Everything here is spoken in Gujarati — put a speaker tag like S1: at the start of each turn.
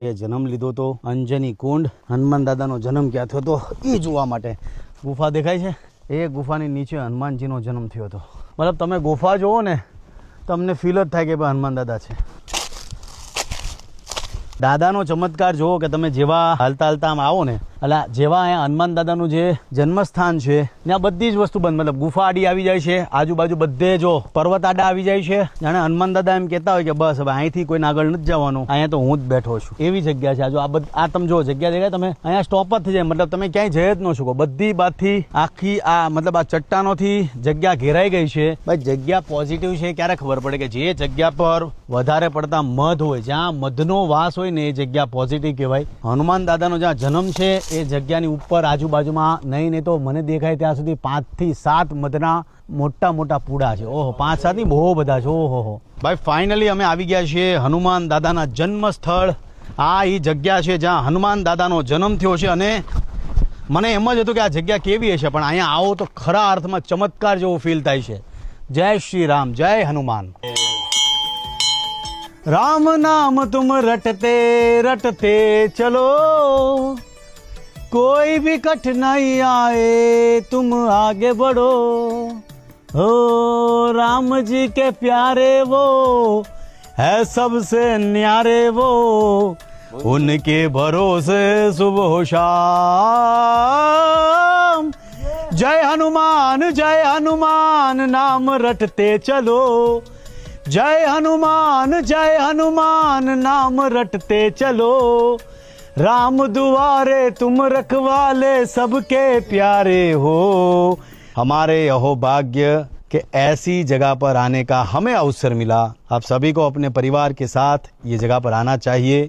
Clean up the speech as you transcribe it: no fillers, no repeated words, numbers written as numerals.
S1: એ જન્મ લીધો તો અંજની કુંડ, હનુમાન દાદાનો જન્મ ક્યાં થયો હતો એ જોવા માટે. ગુફા દેખાય છે, એ ગુફાની નીચે હનુમાનજીનો જન્મ થયો હતો. મતલબ તમે ગુફા જોવો ને તમને ફીલ જ થાય કે ભાઈ હનુમાન દાદા છે. દાદાનો ચમત્કાર જોવો કે તમે જેવા હાલતા હાલતા આમ આવો ને, એટલે જેવા અહીંયા હનુમાન દાદાનું જે જન્મસ્થાન છે ત્યાં બધી જ વસ્તુ બંધ, મતલબ ગુફા આડી આવી જાય છે, આજુબાજુ બધે જો પર્વત આડા આવી જાય છે. જાણે હનુમાન દાદા એમ કહેતા હોય કે બસ હવે અહીંથી કોઈને આગળ નથી જવાનું, અહીંયા તો હું જ બેઠો છું, એવી જગ્યા છે. આ તમે જો જગ્યા દેખાય, તમે અહીંયા સ્ટોપ જ થઈ જાય, મતલબ તમે ક્યાંય જઈ જ ન શકો. બધી બાજુથી આખી આ મતલબ આ ચટ્ટાનોથી જગ્યા ઘેરાઈ ગઈ છે. ભાઈ જગ્યા પોઝિટિવ છે ક્યારે ખબર પડે કે જે જગ્યા પર વધારે પડતા મધ હોય, જ્યાં મધનો વાસ હોય ને એ જગ્યા પોઝિટિવ કહેવાય. હનુમાન દાદાનો જ્યાં જન્મ છે એ જગ્યાની ઉપર આજુબાજુમાં નહીં તો મને દેખાય ત્યાં સુધી 5 થી 7 મધના મોટા મોટા પૂડા છે. ઓહો, 5-7 નહીં, બહુ બધા છે. ઓહો ભાઈ, ફાઇનલી અમે આવી ગયા છીએ હનુમાન દાદાના જન્મ સ્થળ. આ એ જગ્યા છે જ્યાં હનુમાન દાદાનો જન્મ થયો છે. અને મને એમ જ હતું કે આ જગ્યા કેવી હશે, પણ અહીંયા આવો તો ખરા અર્થમાં ચમત્કાર જેવો ફીલ થાય છે. જય શ્રી રામ, જય હનુમાન. राम नाम तुम रटते रटते चलो, कोई भी कठिनाई आए तुम आगे बढ़ो. हो राम जी के प्यारे वो है सबसे न्यारे, वो उनके भरोसे सुबह शाम. जय हनुमान नाम रटते चलो, जय हनुमान नाम रटते चलो. राम दुआरे तुम रखवाले सबके प्यारे हो. हमारे अहोभाग्य कि ऐसी जगह पर आने का हमें अवसर मिला. आप सभी को अपने परिवार के साथ ये जगह पर आना चाहिए.